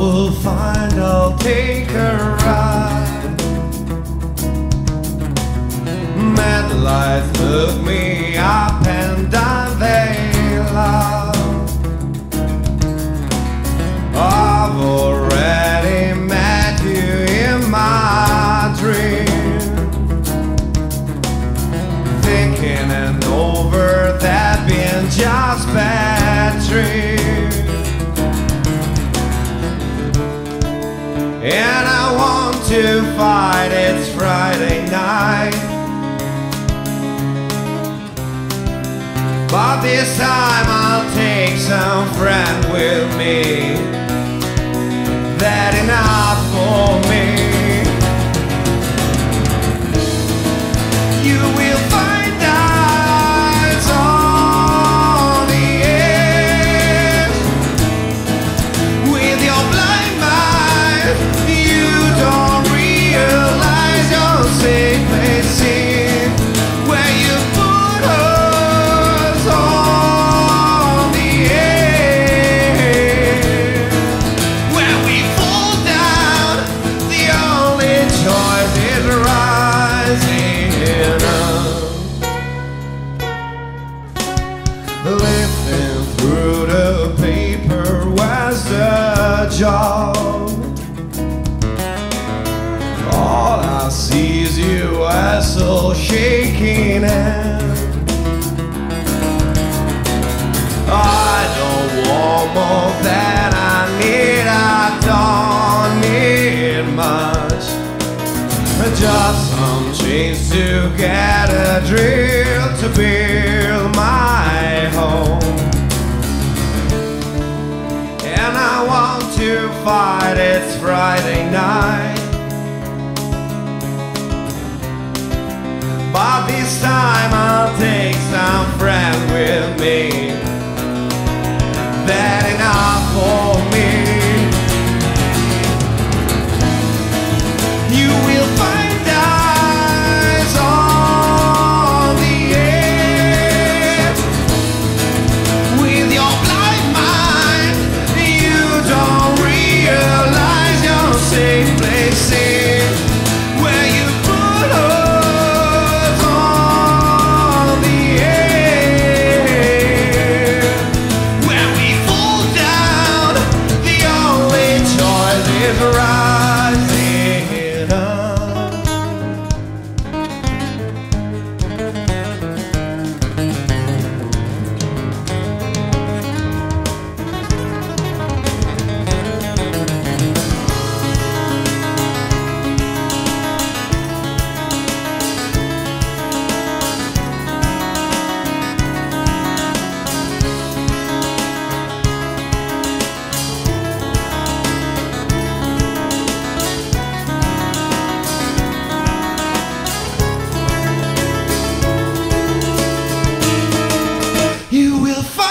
will find, I'll take a ride. Mad lights look me up and down, they love. I've already met you in my dream, thinking and over that being just bad dream. And I want to fight, it's Friday night, but this time I'll take some friend with me. That enough for me. You will find eyes on the edge. With your blind mind, you don't realize you're safe place in where you put us on the edge. Where we fall down, the only choice is rising up. Lifting through the paper was the job. All I see is you as so shaking hand. I don't want more than I need, I don't need much. Just some chains to get a drill to build my home. And I want to fight, it's Friday night, but this time I'll take some friend with me. That enough for me. You will find eyes on the edge. With your blind mind, you don't realize you're safe place in where you put us on the edge. Where we fall down, the only choice is rising up. You will find